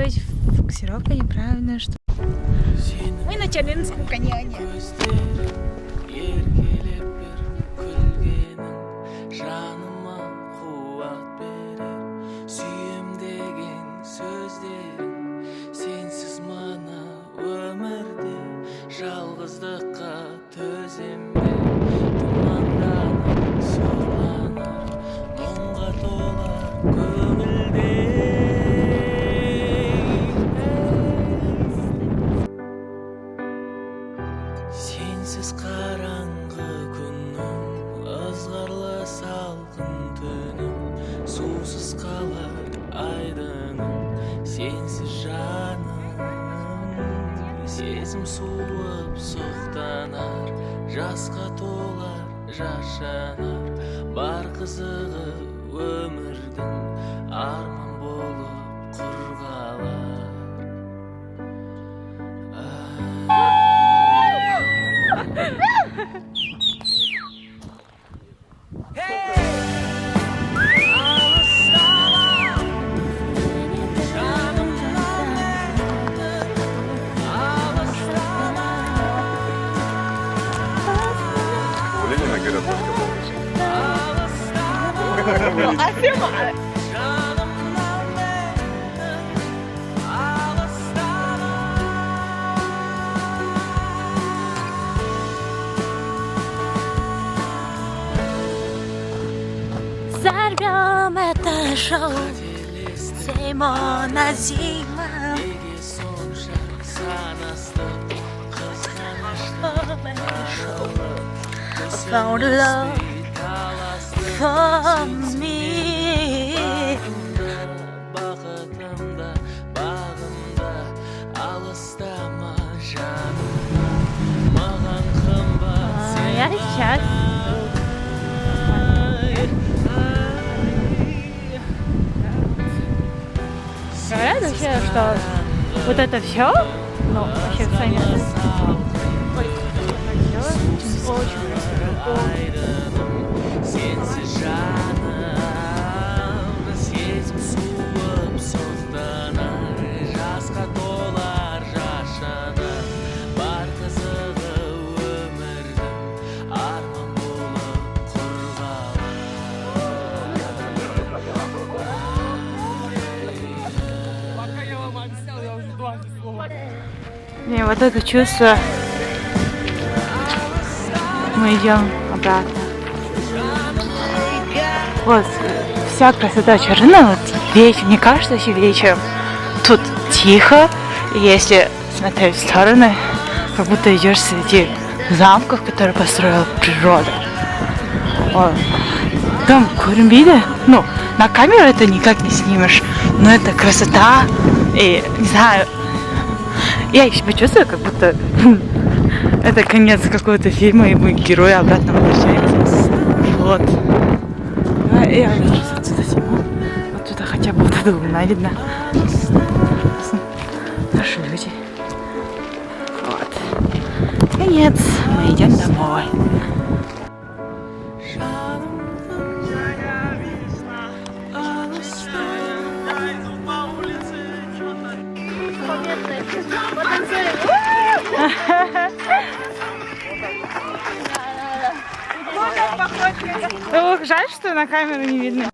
есть фокусировка неправильная, что... Мы на Челябинском каньоне. Sensiz karangı günüm, ızgarlı salgın tünüm, susuz kalar aydınım, sensiz canım. Sezim suup soqtanar, жасқа толар, жашанар, бар қызығы өмірдің арман болып құрғалар. Сорвем это шоу, зима на зиму. Found love for me. Бақытымда, бағымда, алыстама жанымда, маған қымбат сен. Я сейчас. Говорят вообще, что вот это все, ну, вообще в Сане, очень Sensiz canım, sezim suup soqtanar, жасқа толар, жашанар, бар қызығы өмірдің арман болып құрғалар. Не, вот это чувство. Мы идем обратно. Вот вся красота Чарына, вот вечер, мне кажется, еще вечером тут тихо, и если смотреть в стороны, как будто идешь среди замков, которые построила природа. Вот. Там Курумбиде, ну, на камеру это никак не снимешь, но это красота, и, не знаю, я себя чувствую, как будто это конец какого-то фильма, и мы герои обратно возвращаемся. Вот. Я сейчас отсюда сниму. Оттуда хотя бы вот это луна видно. Наши люди. Вот. Конец. Мы идем домой. Ох, жаль, что на камеру не видно.